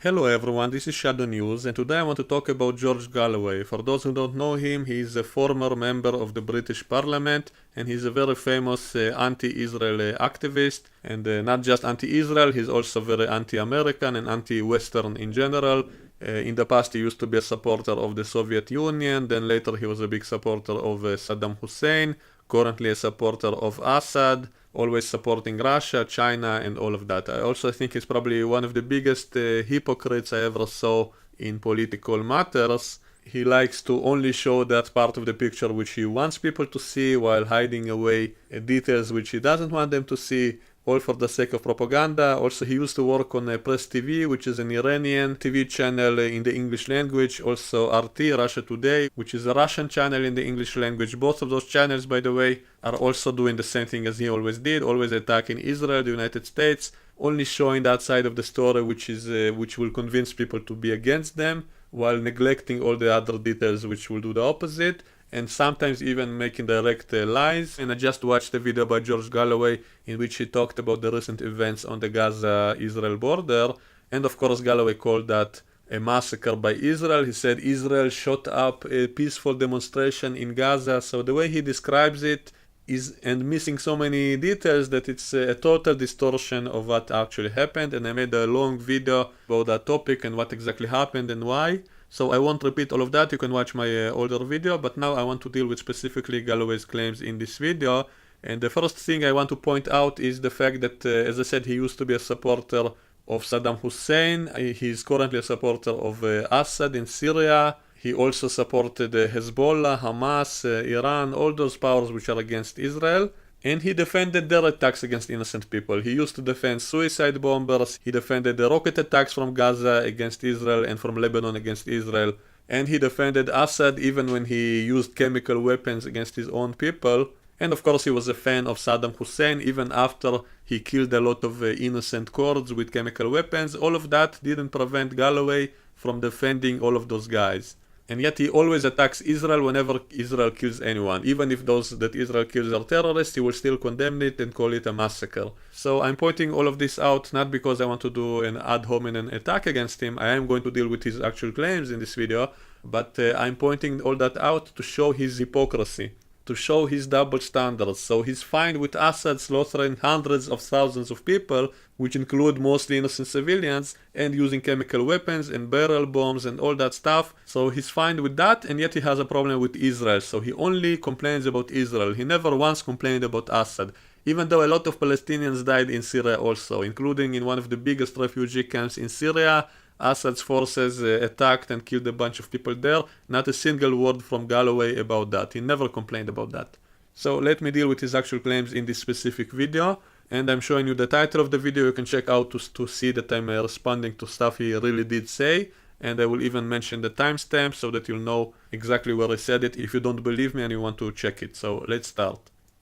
Hello everyone, this is Shadow News, and today I want to talk about George Galloway. For those who don't know him, he is a former member of the British Parliament, and he's a very famous anti-Israel activist, and not just anti-Israel, he's also very anti-American and anti-Western in general. In the past he used to be a supporter of the Soviet Union, then later he was a big supporter of Saddam Hussein, currently a supporter of Assad, always supporting Russia, China, and all of that. I also think he's probably one of the biggest hypocrites I ever saw in political matters. He likes to only show that part of the picture which he wants people to see while hiding away details which he doesn't want them to see, all for the sake of propaganda. Also, he used to work on Press TV, which is an Iranian TV channel in the English language. Also, RT, Russia Today, which is a Russian channel in the English language. Both of those channels, by the way, are also doing the same thing as he always did, always attacking Israel, the United States, only showing that side of the story which will convince people to be against them, while neglecting all the other details which will do the opposite, and sometimes even making direct lies. And I just watched a video by George Galloway in which he talked about the recent events on the Gaza-Israel border, and of course Galloway called that a massacre by Israel. He said Israel shot up a peaceful demonstration in Gaza. So the way he describes it is and missing so many details that it's a total distortion of what actually happened. And I made a long video about that topic and what exactly happened and why. So I won't repeat all of that. You can watch my older video, but now I want to deal with specifically Galloway's claims in this video. And the first thing I want to point out is the fact that, as I said, he used to be a supporter of Saddam Hussein. He's currently a supporter of Assad in Syria. He also supported Hezbollah, Hamas, Iran, all those powers which are against Israel. And he defended their attacks against innocent people. He used to defend suicide bombers. He defended the rocket attacks from Gaza against Israel and from Lebanon against Israel. And he defended Assad even when he used chemical weapons against his own people. And of course he was a fan of Saddam Hussein even after he killed a lot of innocent Kurds with chemical weapons. All of that didn't prevent Galloway from defending all of those guys. And yet he always attacks Israel whenever Israel kills anyone. Even if those that Israel kills are terrorists, he will still condemn it and call it a massacre. So I'm pointing all of this out not because I want to do an ad hominem attack against him. I am going to deal with his actual claims in this video. But I'm pointing all that out to show his hypocrisy, to show his double standards. So he's fine with Assad slaughtering hundreds of thousands of people, which include mostly innocent civilians, and using chemical weapons and barrel bombs and all that stuff. So he's fine with that, and yet he has a problem with Israel. So he only complains about Israel. He never once complained about Assad, even though a lot of Palestinians died in Syria also, including in one of the biggest refugee camps in Syria. Assad's forces attacked and killed a bunch of people there. Not a single word from Galloway about that. He never complained about that. So let me deal with his actual claims in this specific video. And I'm showing you the title of the video. You can check out to see that I'm responding to stuff he really did say. And I will even mention the timestamp so that you'll know exactly where I said it if you don't believe me and you want to check it. So let's start.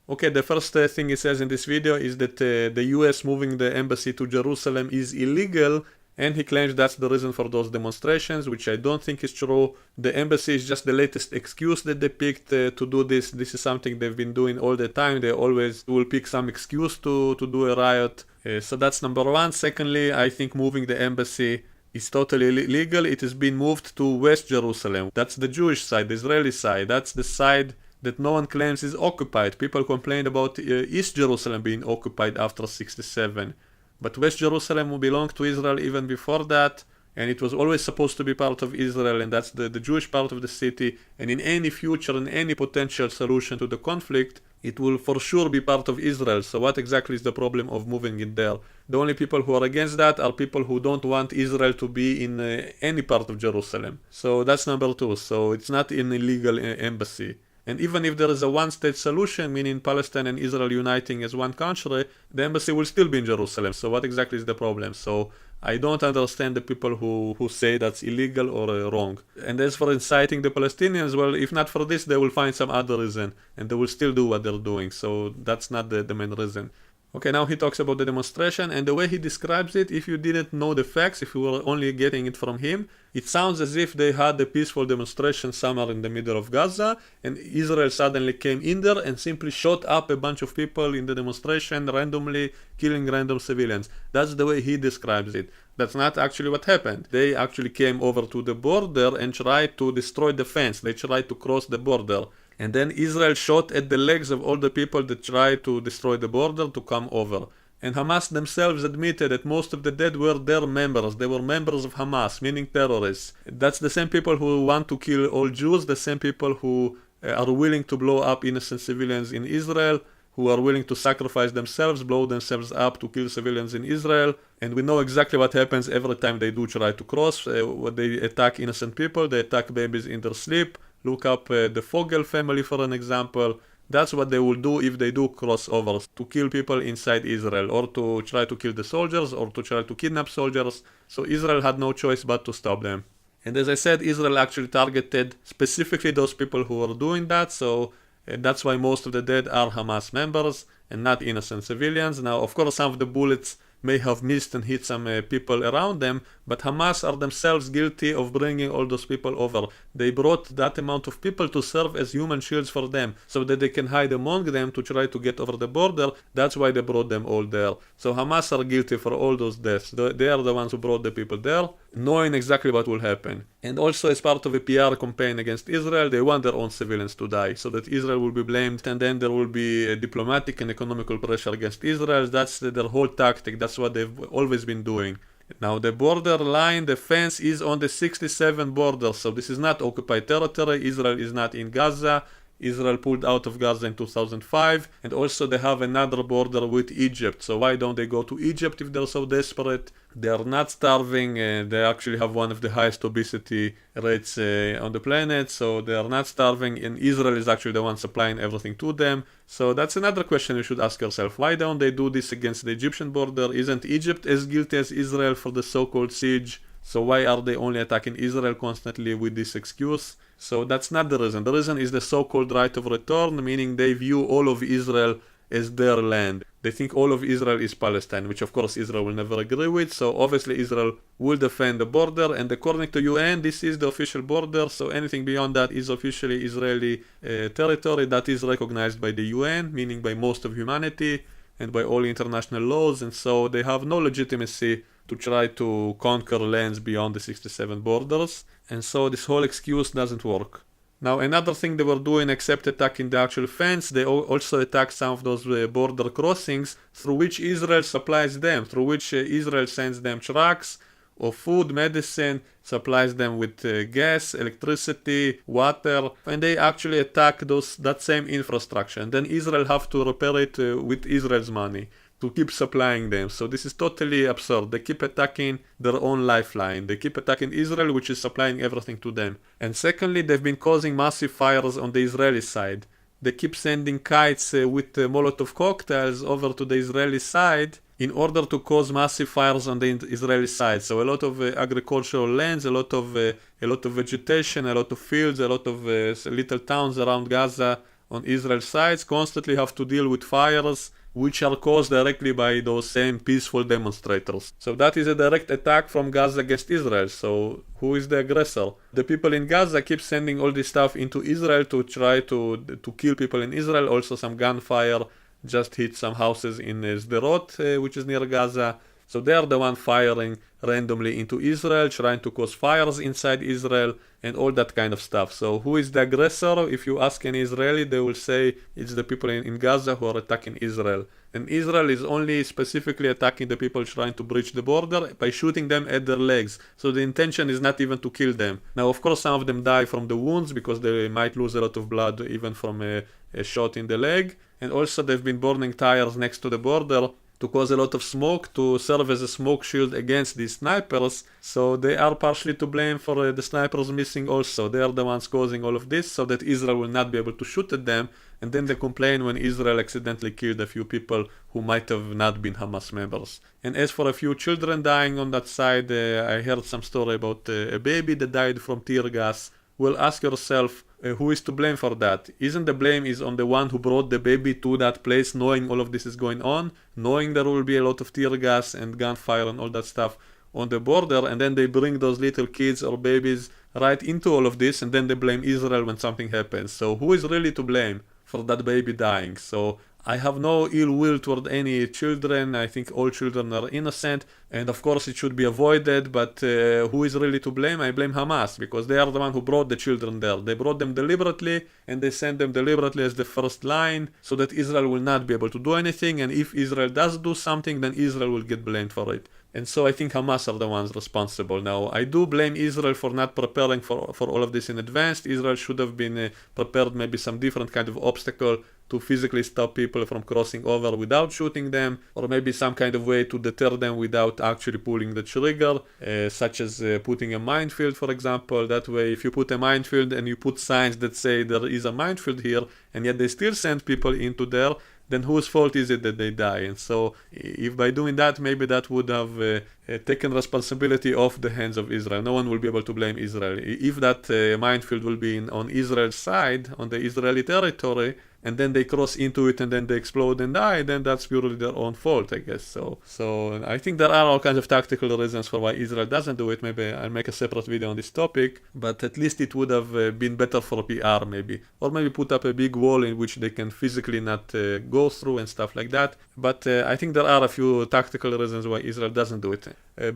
Okay, the first thing he says in this video is that the US moving the embassy to Jerusalem is illegal. And he claims that's the reason for those demonstrations, which I don't think is true. The embassy is just the latest excuse that they picked to do this. This is something they've been doing all the time. They always will pick some excuse to do a riot. So that's number one. Secondly, I think moving the embassy is totally illegal. It has been moved to West Jerusalem. That's the Jewish side, the Israeli side. That's the side that no one claims is occupied. People complained about East Jerusalem being occupied after 1967. But West Jerusalem belonged to Israel even before that, and it was always supposed to be part of Israel, and that's the Jewish part of the city. And in any future, in any potential solution to the conflict, it will for sure be part of Israel. So what exactly is the problem of moving it there? The only people who are against that are people who don't want Israel to be in any part of Jerusalem. So that's number two. So it's not an illegal embassy. And even if there is a one-state solution, meaning Palestine and Israel uniting as one country, the embassy will still be in Jerusalem. So what exactly is the problem? So I don't understand the people who say that's illegal or wrong. And as for inciting the Palestinians, well, if not for this, they will find some other reason. And they will still do what they're doing. So that's not the main reason. Okay, now he talks about the demonstration, and the way he describes it, if you didn't know the facts, if you were only getting it from him, it sounds as if they had a peaceful demonstration somewhere in the middle of Gaza, and Israel suddenly came in there and simply shot up a bunch of people in the demonstration, randomly killing random civilians. That's the way he describes it. That's not actually what happened. They actually came over to the border and tried to destroy the fence. They tried to cross the border. And then Israel shot at the legs of all the people that tried to destroy the border to come over. And Hamas themselves admitted that most of the dead were their members. They were members of Hamas, meaning terrorists. That's the same people who want to kill all Jews, the same people who are willing to blow up innocent civilians in Israel, who are willing to sacrifice themselves, blow themselves up to kill civilians in Israel. And we know exactly what happens every time they do try to cross. They attack innocent people, they attack babies in their sleep. Look up the Fogel family for an example. That's what they will do if they do crossovers, to kill people inside Israel, or to try to kill the soldiers, or to try to kidnap soldiers. So Israel had no choice but to stop them. And as I said, Israel actually targeted specifically those people who were doing that, so that's why most of the dead are Hamas members and not innocent civilians. Now, of course, some of the bullets may have missed and hit some people around them, but Hamas are themselves guilty of bringing all those people over. They brought that amount of people to serve as human shields for them, so that they can hide among them to try to get over the border. That's why they brought them all there. So Hamas are guilty for all those deaths. They are the ones who brought the people there, knowing exactly what will happen. And also, as part of a PR campaign against Israel, they want their own civilians to die, so that Israel will be blamed, and then there will be a diplomatic and economical pressure against Israel. That's their whole tactic. That's what they've always been doing. Now, the border line, the fence is on the 67 border, so this is not occupied territory. Israel is not in Gaza. Israel pulled out of Gaza in 2005, and also they have another border with Egypt. So why don't they go to Egypt if they're so desperate? They are not starving. They actually have one of the highest obesity rates on the planet, so they are not starving, and Israel is actually the one supplying everything to them. So that's another question you should ask yourself. Why don't they do this against the Egyptian border? Isn't Egypt as guilty as Israel for the so-called siege? So why are they only attacking Israel constantly with this excuse? So that's not the reason. The reason is the so-called right of return, meaning they view all of Israel as their land. They think all of Israel is Palestine, which of course Israel will never agree with. So obviously Israel will defend the border, and according to UN, this is the official border. So anything beyond that is officially Israeli territory that is recognized by the UN, meaning by most of humanity and by all international laws. And so they have no legitimacy to try to conquer lands beyond the 67 borders. And so this whole excuse doesn't work. Now, another thing they were doing, except attacking the actual fence, they also attacked some of those border crossings through which Israel supplies them, through which Israel sends them trucks of food, medicine, supplies them with gas, electricity, water, and they actually attack that same infrastructure. And then Israel have to repair it with Israel's money to keep supplying them. So this is totally absurd. They keep attacking their own lifeline. They keep attacking Israel, which is supplying everything to them. And secondly, they've been causing massive fires on the Israeli side. They keep sending kites with Molotov cocktails over to the Israeli side in order to cause massive fires on the Israeli side. So a lot of agricultural lands, a lot of vegetation, a lot of fields, a lot of little towns around Gaza on Israel sides constantly have to deal with fires which are caused directly by those same peaceful demonstrators. So that is a direct attack from Gaza against Israel. So who is the aggressor? The people in Gaza keep sending all this stuff into Israel to try to kill people in Israel. Also some gunfire just hit some houses in Sderot, which is near Gaza. So they are the one firing randomly into Israel, trying to cause fires inside Israel and all that kind of stuff. So who is the aggressor? If you ask an Israeli, they will say it's the people in Gaza who are attacking Israel. And Israel is only specifically attacking the people trying to breach the border by shooting them at their legs. So the intention is not even to kill them. Now, of course, some of them die from the wounds because they might lose a lot of blood even from a shot in the leg. And also they've been burning tires next to the border to cause a lot of smoke, to serve as a smoke shield against these snipers. So they are partially to blame for the snipers missing also. They are the ones causing all of this so that Israel will not be able to shoot at them. And then they complain when Israel accidentally killed a few people who might have not been Hamas members. And as for a few children dying on that side, I heard some story about a baby that died from tear gas. well, ask yourself, who is to blame for that? Isn't the blame is on the one who brought the baby to that place, knowing all of this is going on, knowing there will be a lot of tear gas and gunfire and all that stuff on the border, and then they bring those little kids or babies right into all of this, and then they blame Israel when something happens. So who is really to blame for that baby dying? So I have no ill will toward any children. I think all children are innocent, and of course it should be avoided, but who is really to blame? I blame Hamas, because they are the one who brought the children there. They brought them deliberately, and they sent them deliberately as the first line, so that Israel will not be able to do anything, and if Israel does do something, then Israel will get blamed for it. And so I think Hamas are the ones responsible. Now, I do blame Israel for not preparing for all of this in advance. Israel should have been prepared maybe some different kind of obstacle to physically stop people from crossing over without shooting them, or maybe some kind of way to deter them without actually pulling the trigger, such as putting a minefield, for example. That way, if you put a minefield and you put signs that say there is a minefield here, and yet they still send people into there, then whose fault is it that they die? And so if by doing that, maybe that would have taken responsibility off the hands of Israel. No one will be able to blame Israel. If that minefield will be on Israel's side, on the Israeli territory, and then they cross into it and then they explode and die, then that's purely their own fault, I guess. So I think there are all kinds of tactical reasons for why Israel doesn't do it. Maybe I'll make a separate video on this topic, but at least it would have been better for PR maybe. Or maybe put up a big wall in which they can physically not go through and stuff like that. But I think there are a few tactical reasons why Israel doesn't do it.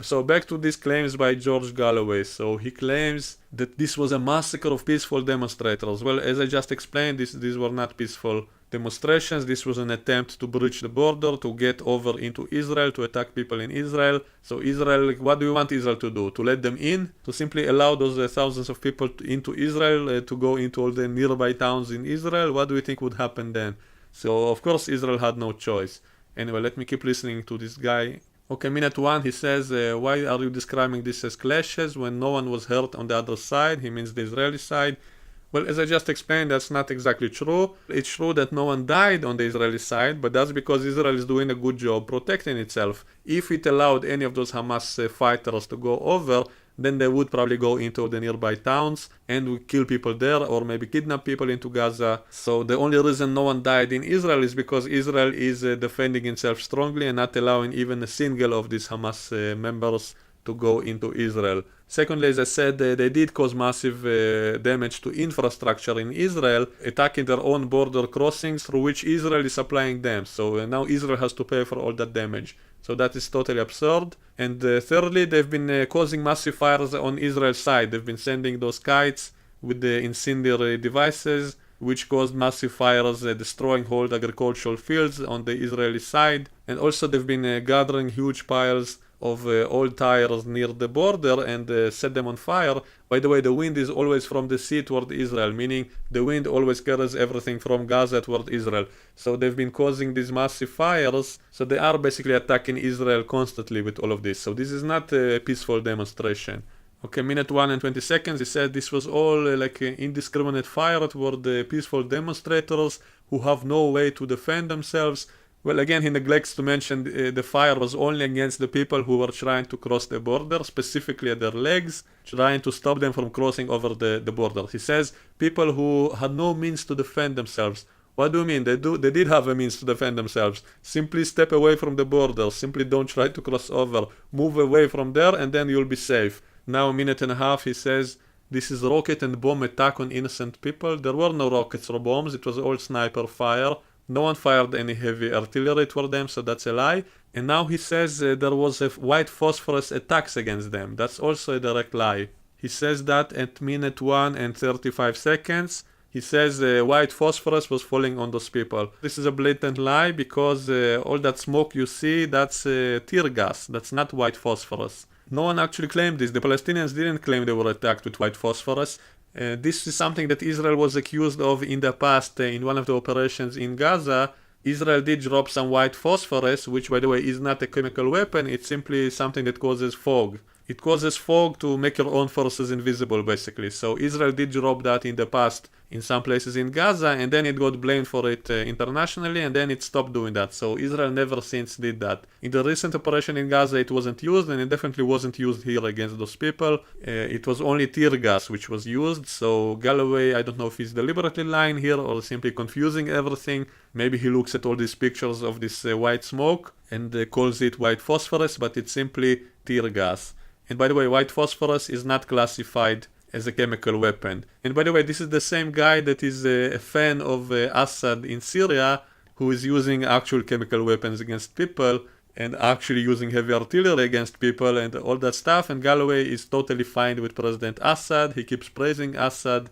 So back to these claims by George Galloway. So he claims that this was a massacre of peaceful demonstrators. Well, as I just explained, these were not peaceful demonstrations. This was an attempt to breach the border, to get over into Israel, to attack people in Israel. So Israel, what do you want Israel to do? To let them in? To simply allow those thousands of people into Israel, to go into all the nearby towns in Israel? What do you think would happen then? So of course Israel had no choice. Anyway, let me keep listening to this guy. Okay, minute 1, he says, why are you describing this as clashes when no one was hurt on the other side? He means the Israeli side. Well, as I just explained, that's not exactly true. It's true that no one died on the Israeli side, but that's because Israel is doing a good job protecting itself. If it allowed any of those Hamas fighters to go over, then they would probably go into the nearby towns and would kill people there, or maybe kidnap people into Gaza. So the only reason no one died in Israel is because Israel is defending itself strongly and not allowing even a single of these Hamas members to go into Israel. Secondly, as I said, they did cause massive damage to infrastructure in Israel, attacking their own border crossings through which Israel is supplying them. So now Israel has to pay for all that damage. So that is totally absurd. And thirdly, they've been causing massive fires on Israel's side. They've been sending those kites with the incendiary devices, which caused massive fires, destroying whole agricultural fields on the Israeli side. And also they've been gathering huge piles of old tires near the border and set them on fire. By the way, the wind is always from the sea toward Israel, meaning the wind always carries everything from Gaza toward Israel. So they've been causing these massive fires, so they are basically attacking Israel constantly with all of this. So this is not a peaceful demonstration. Okay, minute 1 and 20 seconds, he said this was all like indiscriminate fire toward the peaceful demonstrators who have no way to defend themselves. Well, again, he neglects to mention the fire was only against the people who were trying to cross the border, specifically at their legs, trying to stop them from crossing over the border. He says people who had no means to defend themselves. What do you mean? They did have a means to defend themselves. Simply step away from the border. Simply don't try to cross over. Move away from there and then you'll be safe. Now, a minute and a half, he says, this is rocket and bomb attack on innocent people. There were no rockets or bombs. It was all sniper fire. No one fired any heavy artillery toward them, so that's a lie. And now he says there was a white phosphorus attacks against them. That's also a direct lie. He says that at minute 1 and 35 seconds. He says white phosphorus was falling on those people. This is a blatant lie because all that smoke you see, that's tear gas. That's not white phosphorus. No one actually claimed this. The Palestinians didn't claim they were attacked with white phosphorus. This is something that Israel was accused of in the past in one of the operations in Gaza. Israel did drop some white phosphorus, which by the way is not a chemical weapon, it's simply something that causes fog. It causes fog to make your own forces invisible, basically. So Israel did drop that in the past in some places in Gaza, and then it got blamed for it internationally, and then it stopped doing that. So Israel never since did that. In the recent operation in Gaza, it wasn't used, and it definitely wasn't used here against those people. It was only tear gas which was used. So Galloway, I don't know if he's deliberately lying here or simply confusing everything. Maybe he looks at all these pictures of this white smoke and calls it white phosphorus, but it's simply tear gas. And by the way, white phosphorus is not classified as a chemical weapon. And by the way, this is the same guy that is a fan of Assad in Syria, who is using actual chemical weapons against people and actually using heavy artillery against people and all that stuff. And Galloway is totally fine with President Assad. He keeps praising Assad.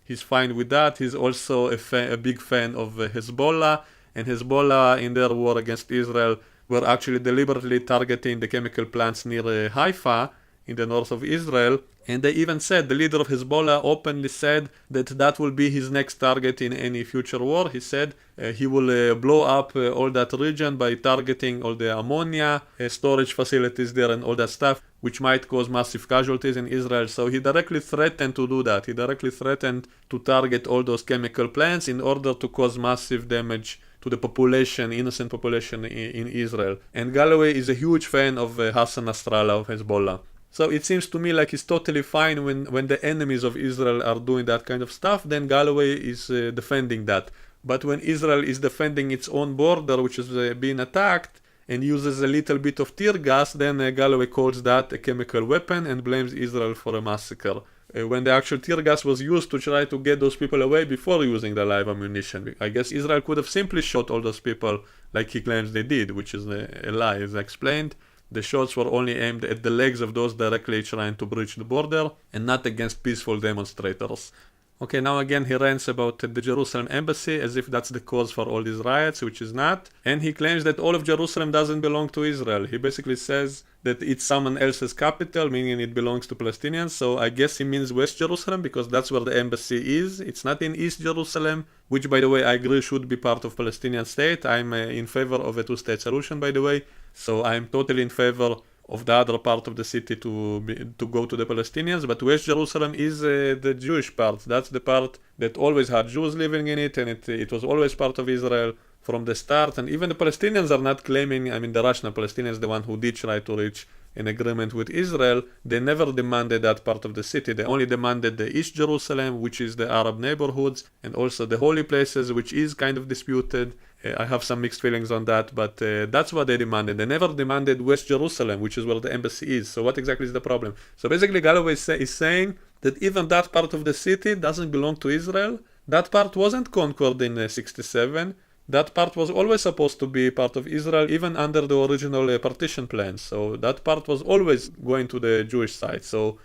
He's fine with that. He's also a big fan of Hezbollah. And Hezbollah, in their war against Israel, were actually deliberately targeting the chemical plants near Haifa in the north of Israel. And they even said, the leader of Hezbollah openly said that that will be his next target in any future war. He said he will blow up all that region by targeting all the ammonia storage facilities there and all that stuff, which might cause massive casualties in Israel. So he directly threatened to do that. He directly threatened to target all those chemical plants in order to cause massive damage to the population, innocent population in Israel. And Galloway is a huge fan of Hassan Nasrallah of Hezbollah. So it seems to me like he's totally fine when the enemies of Israel are doing that kind of stuff, then Galloway is defending that. But when Israel is defending its own border, which is being attacked, and uses a little bit of tear gas, then Galloway calls that a chemical weapon and blames Israel for a massacre. When the actual tear gas was used to try to get those people away before using the live ammunition. I guess Israel could have simply shot all those people like he claims they did, which is a lie, as I explained. The shots were only aimed at the legs of those directly trying to breach the border and not against peaceful demonstrators. Okay, now again he rants about the Jerusalem embassy as if that's the cause for all these riots, which is not. And he claims that all of Jerusalem doesn't belong to Israel. He basically says that it's someone else's capital, meaning it belongs to Palestinians. So I guess he means West Jerusalem because that's where the embassy is. It's not in East Jerusalem, which by the way I agree should be part of Palestinian state. I'm in favor of a two-state solution, by the way. So I'm totally in favor of the other part of the city to go to the Palestinians, but West Jerusalem is the Jewish part. That's the part that always had Jews living in it, and it was always part of Israel from the start. And even the Palestinians are not claiming, I mean the rational Palestinians, the one who did try to reach an agreement with Israel, they never demanded that part of the city. They only demanded the East Jerusalem, which is the Arab neighborhoods, and also the holy places, which is kind of disputed. I have some mixed feelings on that, but that's what they demanded. They never demanded West Jerusalem, which is where the embassy is. So what exactly is the problem? So basically Galloway is saying that even that part of the city doesn't belong to Israel. That part wasn't conquered in 67. That part was always supposed to be part of Israel, even under the original partition plan. So that part was always going to the Jewish side. So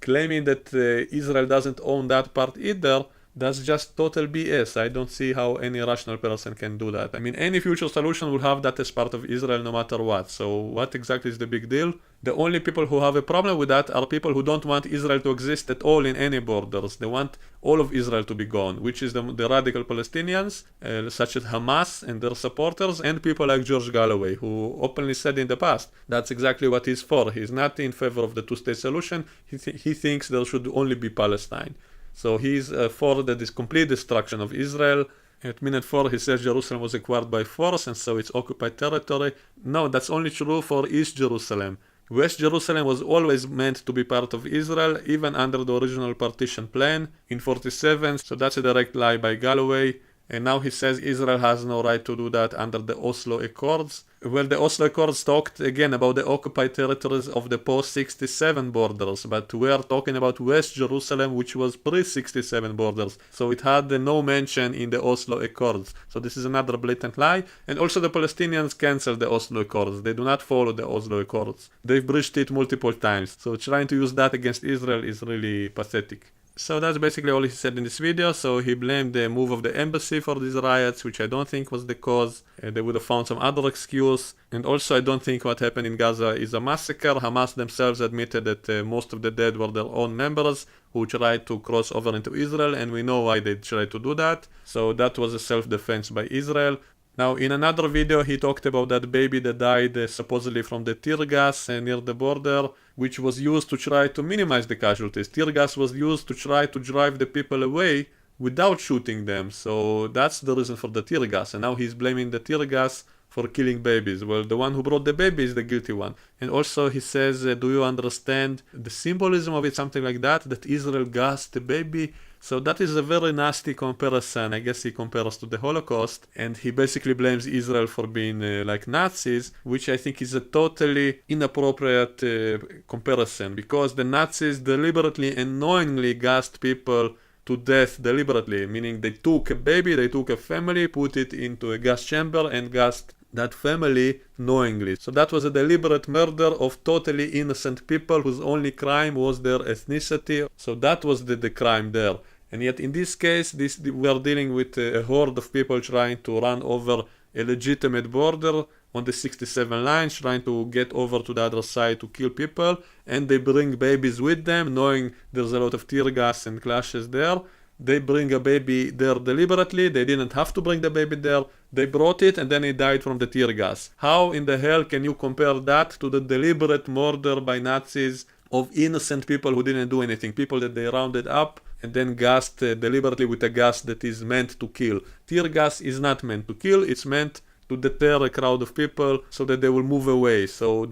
claiming that Israel doesn't own that part either, that's just total BS. I don't see how any rational person can do that. I mean, any future solution will have that as part of Israel no matter what. So what exactly is the big deal? The only people who have a problem with that are people who don't want Israel to exist at all in any borders. They want all of Israel to be gone, which is the radical Palestinians, such as Hamas and their supporters, and people like George Galloway, who openly said in the past that's exactly what he's for. He's not in favor of the two-state solution. He thinks there should only be Palestine. So he's for the complete destruction of Israel. At minute 4 he says Jerusalem was acquired by force and so it's occupied territory. No, that's only true for East Jerusalem. West Jerusalem was always meant to be part of Israel, even under the original partition plan in 47. So that's a direct lie by Galloway. And now he says Israel has no right to do that under the Oslo Accords. Well, the Oslo Accords talked again about the occupied territories of the post-67 borders, but we are talking about West Jerusalem, which was pre-67 borders. So it had no mention in the Oslo Accords. So this is another blatant lie. And also the Palestinians cancelled the Oslo Accords. They do not follow the Oslo Accords. They've breached it multiple times. So trying to use that against Israel is really pathetic. So that's basically all he said in this video. So he blamed the move of the embassy for these riots, which I don't think was the cause. They would have found some other excuse. And also I don't think what happened in Gaza is a massacre. Hamas themselves admitted that most of the dead were their own members who tried to cross over into Israel, and we know why they tried to do that. So that was a self-defense by Israel. Now in another video he talked about that baby that died supposedly from the tear gas near the border. which was used to try to minimize the casualties. Tear gas was used to try to drive the people away without shooting them. So that's the reason for the tear gas. And now he's blaming the tear gas for killing babies. Well, the one who brought the baby is the guilty one. And also he says, do you understand the symbolism of it? Something like that Israel gassed the baby. So that is a very nasty comparison. I guess he compares to the Holocaust, and he basically blames Israel for being like Nazis, which I think is a totally inappropriate comparison, because the Nazis deliberately and knowingly gassed people to death deliberately, meaning they took a baby, they took a family, put it into a gas chamber and gassed that family knowingly. So that was a deliberate murder of totally innocent people whose only crime was their ethnicity. So that was the crime there. And yet in this case, we are dealing with a horde of people trying to run over a legitimate border on the 67 lines, trying to get over to the other side to kill people, and they bring babies with them, knowing there's a lot of tear gas and clashes there. They bring a baby there deliberately. They didn't have to bring the baby there. They brought it, and then he died from the tear gas. How in the hell can you compare that to the deliberate murder by Nazis of innocent people who didn't do anything, people that they rounded up and then gassed deliberately with a gas that is meant to kill? Tear gas is not meant to kill, it's meant to deter a crowd of people so that they will move away. So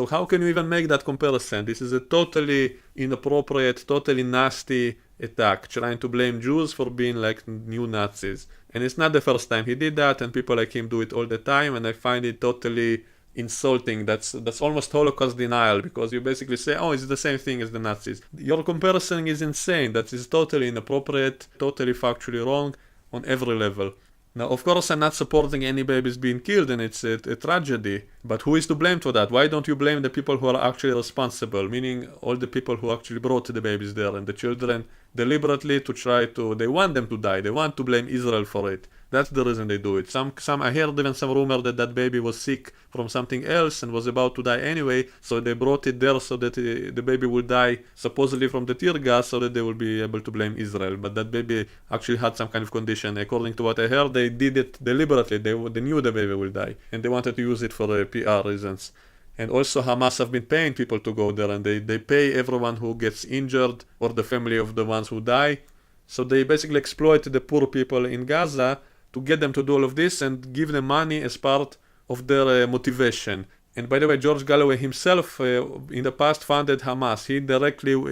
how can you even make that comparison? This is a totally inappropriate, totally nasty attack, trying to blame Jews for being like new Nazis. And it's not the first time he did that, and people like him do it all the time, and I find it totally insulting. That's almost Holocaust denial, because you basically say, oh, it's the same thing as the Nazis. Your comparison is insane. That is totally inappropriate, totally factually wrong on every level. Now, of course, I'm not supporting any babies being killed, and it's a tragedy. But who is to blame for that? Why don't you blame the people who are actually responsible? Meaning all the people who actually brought the babies there and the children deliberately to try to... They want them to die. They want to blame Israel for it. That's the reason they do it. I heard even some rumor that baby was sick from something else and was about to die anyway, so they brought it there so that the baby will die supposedly from the tear gas, so that they will be able to blame Israel. But that baby actually had some kind of condition. According to what I heard, they did it deliberately. They knew the baby will die, and they wanted to use it for PR reasons. And also Hamas have been paying people to go there, and they pay everyone who gets injured or the family of the ones who die. So they basically exploit the poor people in Gaza to get them to do all of this and give them money as part of their motivation. And by the way, George Galloway himself in the past founded Hamas.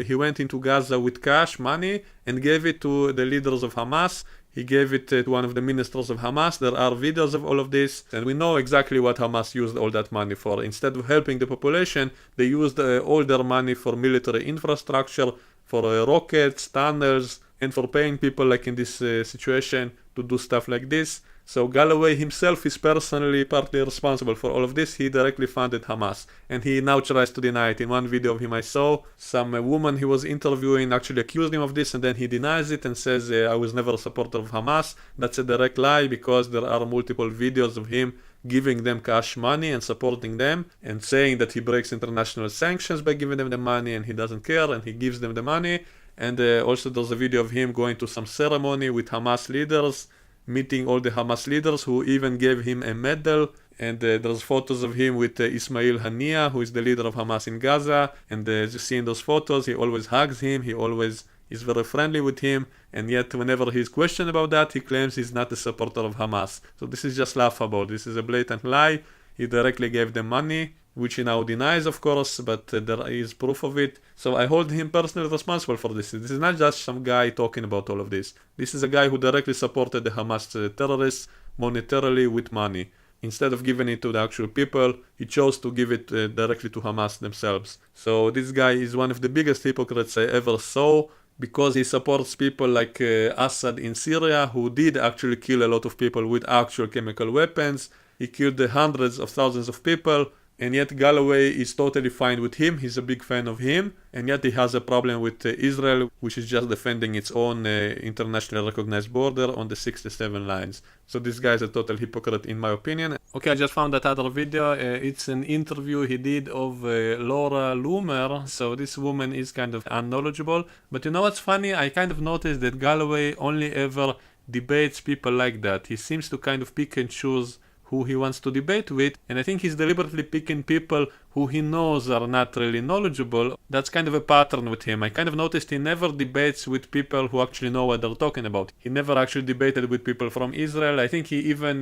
He went into Gaza with cash, money, and gave it to the leaders of Hamas. He gave it to one of the ministers of Hamas. There are videos of all of this, and we know exactly what Hamas used all that money for. Instead of helping the population, they used all their money for military infrastructure, for rockets, tunnels, and for paying people like in this situation to do stuff like this. So Galloway himself is personally partly responsible for all of this. He directly funded Hamas, and he now tries to deny it. In one video of him I saw, some woman he was interviewing actually accused him of this, and then he denies it and says, I was never a supporter of Hamas. That's a direct lie, because there are multiple videos of him giving them cash money and supporting them and saying that he breaks international sanctions by giving them the money, and he doesn't care, and he gives them the money. And also there's a video of him going to some ceremony with Hamas leaders, meeting all the Hamas leaders, who even gave him a medal. And there's photos of him with Ismail Haniyeh, who is the leader of Hamas in Gaza. And as you see in those photos, he always hugs him, he always is very friendly with him. And yet whenever he's questioned about that, he claims he's not a supporter of Hamas. So this is just laughable. This is a blatant lie. He directly gave them money, which he now denies, of course, but there is proof of it. So I hold him personally responsible for this. This is not just some guy talking about all of this. This is a guy who directly supported the Hamas terrorists monetarily with money. Instead of giving it to the actual people, he chose to give it directly to Hamas themselves. So this guy is one of the biggest hypocrites I ever saw, because he supports people like Assad in Syria, who did actually kill a lot of people with actual chemical weapons. He killed hundreds of thousands of people. And yet Galloway is totally fine with him. He's a big fan of him. And yet he has a problem with Israel, which is just defending its own internationally recognized border on the 67 lines. So this guy is a total hypocrite in my opinion. Okay, I just found that other video. It's an interview he did of Laura Loomer. So this woman is kind of unknowledgeable. But you know what's funny? I kind of noticed that Galloway only ever debates people like that. He seems to kind of pick and choose who he wants to debate with, and I think he's deliberately picking people who he knows are not really knowledgeable. That's kind of a pattern with him. I kind of noticed he never debates with people who actually know what they're talking about. He never actually debated with people from Israel. I think he even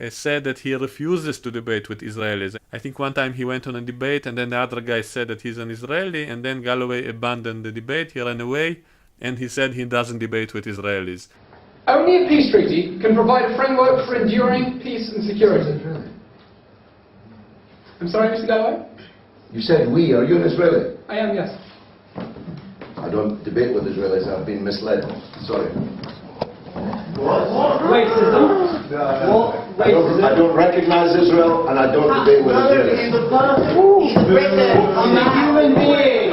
said that he refuses to debate with Israelis. I think one time he went on a debate and then the other guy said that he's an Israeli, and then Galloway abandoned the debate, he ran away, and he said he doesn't debate with Israelis. Only a peace treaty can provide a framework for enduring peace and security. I'm sorry, Mr. Galloway? You said we. Are you an Israeli? I am, yes. I don't debate with Israelis. I've been misled. Sorry. Racism. I don't recognize Israel, and I don't debate with Israelis. I'm a human being.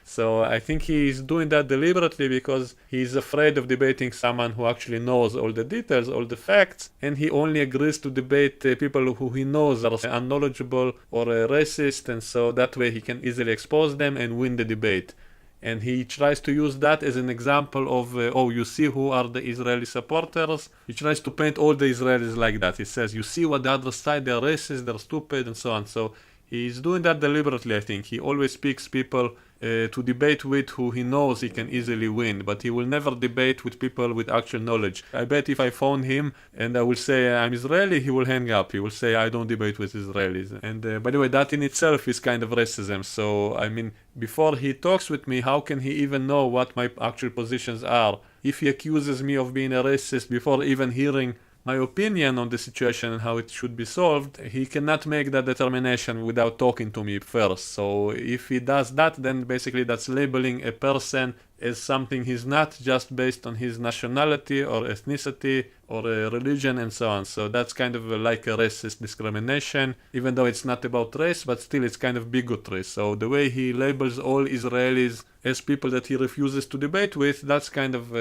So I think he's doing that deliberately because he's afraid of debating someone who actually knows all the details, all the facts, and he only agrees to debate people who he knows are unknowledgeable or racist, and so that way he can easily expose them and win the debate. And he tries to use that as an example of, oh, you see who are the Israeli supporters? He tries to paint all the Israelis like that. He says, you see what the other side, they're racist, they're stupid, and so on. So he's doing that deliberately, I think. He always picks people to debate with who he knows he can easily win, but he will never debate with people with actual knowledge. I bet if I phone him and I will say I'm Israeli, he will hang up. He will say I don't debate with Israelis. And by the way, that in itself is kind of racism. So I mean, before he talks with me, how can he even know what my actual positions are? If he accuses me of being a racist before even hearing my opinion on the situation and how it should be solved, he cannot make that determination without talking to me first. So if he does that, then basically that's labeling a person as something he's not, just based on his nationality or ethnicity or religion and so on. So that's kind of like a racist discrimination, even though it's not about race, but still it's kind of bigotry. So the way he labels all Israelis as people that he refuses to debate with, that's kind of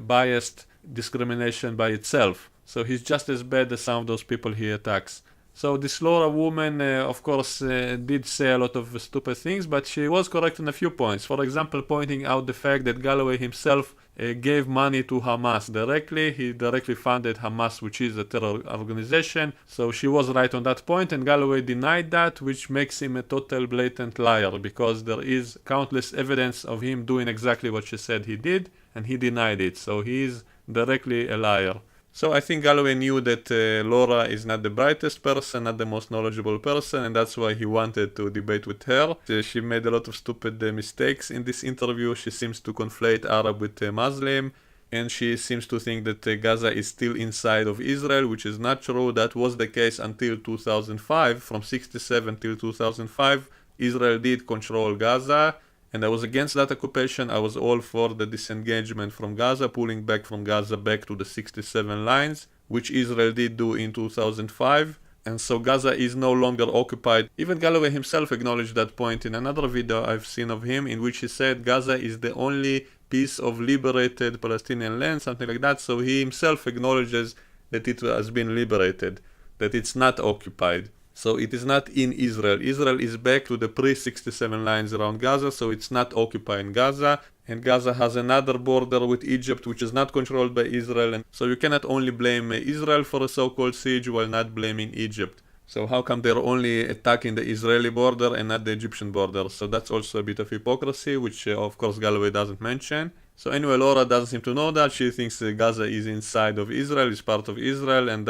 biased discrimination by itself. So he's just as bad as some of those people he attacks. So this Laura woman, of course, did say a lot of stupid things, but she was correct on a few points. For example, pointing out the fact that Galloway himself gave money to Hamas directly. He directly funded Hamas, which is a terror organization. So she was right on that point, and Galloway denied that, which makes him a total blatant liar, because there is countless evidence of him doing exactly what she said he did, and he denied it. So he is directly a liar. So I think Galloway knew that Laura is not the brightest person, not the most knowledgeable person, and that's why he wanted to debate with her. She made a lot of stupid mistakes in this interview. She seems to conflate Arab with Muslim, and she seems to think that Gaza is still inside of Israel, which is not true. That was the case until 2005. From 67 till 2005, Israel did control Gaza. And I was against that occupation. I was all for the disengagement from Gaza, pulling back from Gaza back to the 67 lines, which Israel did do in 2005. And so Gaza is no longer occupied. Even Galloway himself acknowledged that point in another video I've seen of him, in which he said Gaza is the only piece of liberated Palestinian land, something like that. So he himself acknowledges that it has been liberated, that it's not occupied. So it is not in Israel. Israel is back to the pre-67 lines around Gaza, so it's not occupying Gaza. And Gaza has another border with Egypt, which is not controlled by Israel. And so you cannot only blame Israel for a so-called siege while not blaming Egypt. So how come they're only attacking the Israeli border and not the Egyptian border? So that's also a bit of hypocrisy, which of course Galloway doesn't mention. So anyway, Laura doesn't seem to know that. She thinks Gaza is inside of Israel, is part of Israel, and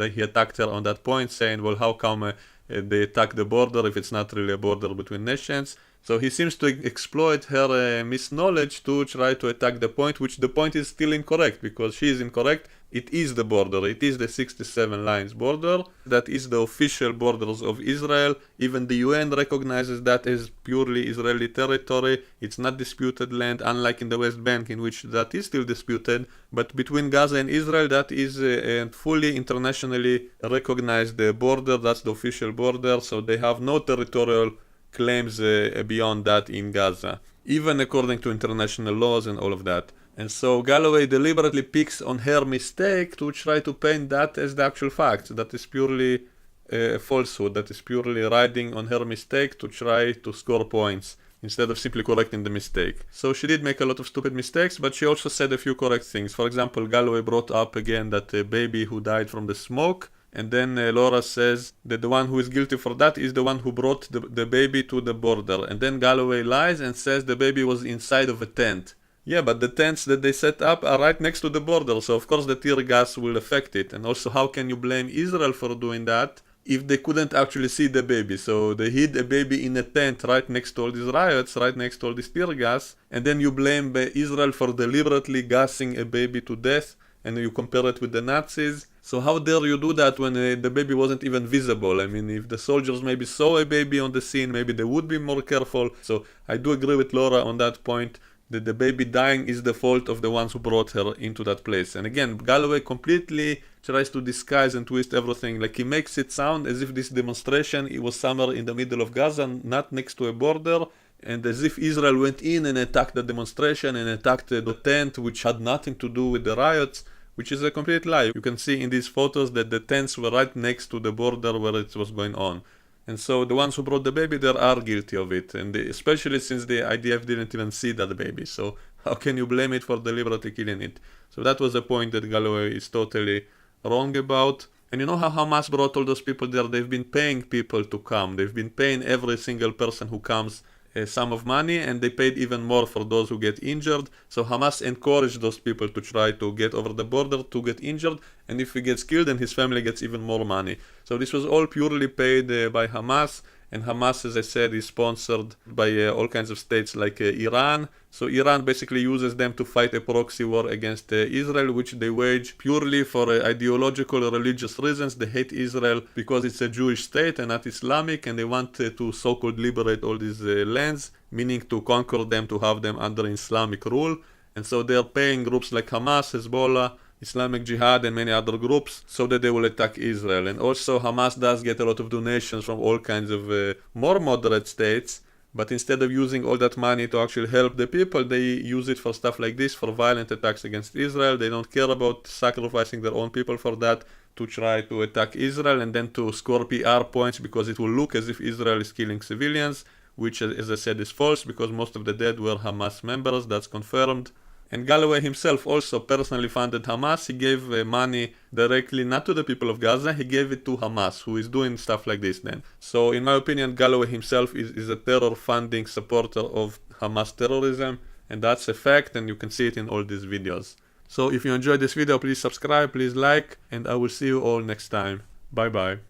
he attacked her on that point, saying, well, how come they attack the border if it's not really a border between nations? So he seems to exploit her misknowledge to try to attack the point, which the point is still incorrect, because she is incorrect. It is the border. It is the 67 lines border. That is the official borders of Israel. Even the UN recognizes that as purely Israeli territory. It's not disputed land, unlike in the West Bank, in which that is still disputed. But between Gaza and Israel, that is a fully internationally recognized border. That's the official border. So they have no territorial claims beyond that in Gaza, even according to international laws and all of that. And so Galloway deliberately picks on her mistake to try to paint that as the actual fact. That is purely a falsehood. That is purely riding on her mistake to try to score points instead of simply correcting the mistake. So she did make a lot of stupid mistakes, but she also said a few correct things. For example, Galloway brought up again that baby who died from the smoke. And then Laura says that the one who is guilty for that is the one who brought the baby to the border. And then Galloway lies and says the baby was inside of a tent. Yeah, but the tents that they set up are right next to the border, so of course the tear gas will affect it. And also, how can you blame Israel for doing that if they couldn't actually see the baby? So they hid a baby in a tent right next to all these riots, right next to all this tear gas, and then you blame Israel for deliberately gassing a baby to death, and you compare it with the Nazis. So how dare you do that when the baby wasn't even visible? I mean, if the soldiers maybe saw a baby on the scene, maybe they would be more careful. So I do agree with Laura on that point, that the baby dying is the fault of the ones who brought her into that place. And again, Galloway completely tries to disguise and twist everything. Like, he makes it sound as if this demonstration, it was somewhere in the middle of Gaza, not next to a border, and as if Israel went in and attacked the demonstration and attacked the tent, which had nothing to do with the riots, which is a complete lie. You can see in these photos that the tents were right next to the border where it was going on. And so the ones who brought the baby there are guilty of it, and especially since the IDF didn't even see that baby. So how can you blame it for deliberately killing it? So that was a point that Galloway is totally wrong about. And you know how Hamas brought all those people there? They've been paying people to come. They've been paying every single person who comes a sum of money, and they paid even more for those who get injured. So Hamas encouraged those people to try to get over the border to get injured, and if he gets killed, then his family gets even more money. So this was all purely paid by Hamas, and Hamas, as I said, is sponsored by all kinds of states like Iran. So Iran basically uses them to fight a proxy war against Israel, which they wage purely for ideological or religious reasons. They hate Israel because it's a Jewish state and not Islamic, and they want to so-called liberate all these lands, meaning to conquer them, to have them under Islamic rule. And so they're paying groups like Hamas, Hezbollah, Islamic Jihad, and many other groups so that they will attack Israel. And also Hamas does get a lot of donations from all kinds of more moderate states, but instead of using all that money to actually help the people, they use it for stuff like this, for violent attacks against Israel. They don't care about sacrificing their own people for that, to try to attack Israel and then to score PR points, because it will look as if Israel is killing civilians, which, as I said, is false, because most of the dead were Hamas members. That's confirmed. And Galloway himself also personally funded Hamas. He gave money directly not to the people of Gaza, he gave it to Hamas, who is doing stuff like this then. So in my opinion, Galloway himself is a terror funding supporter of Hamas terrorism, and that's a fact, and you can see it in all these videos. So if you enjoyed this video, please subscribe, please like, and I will see you all next time. Bye bye.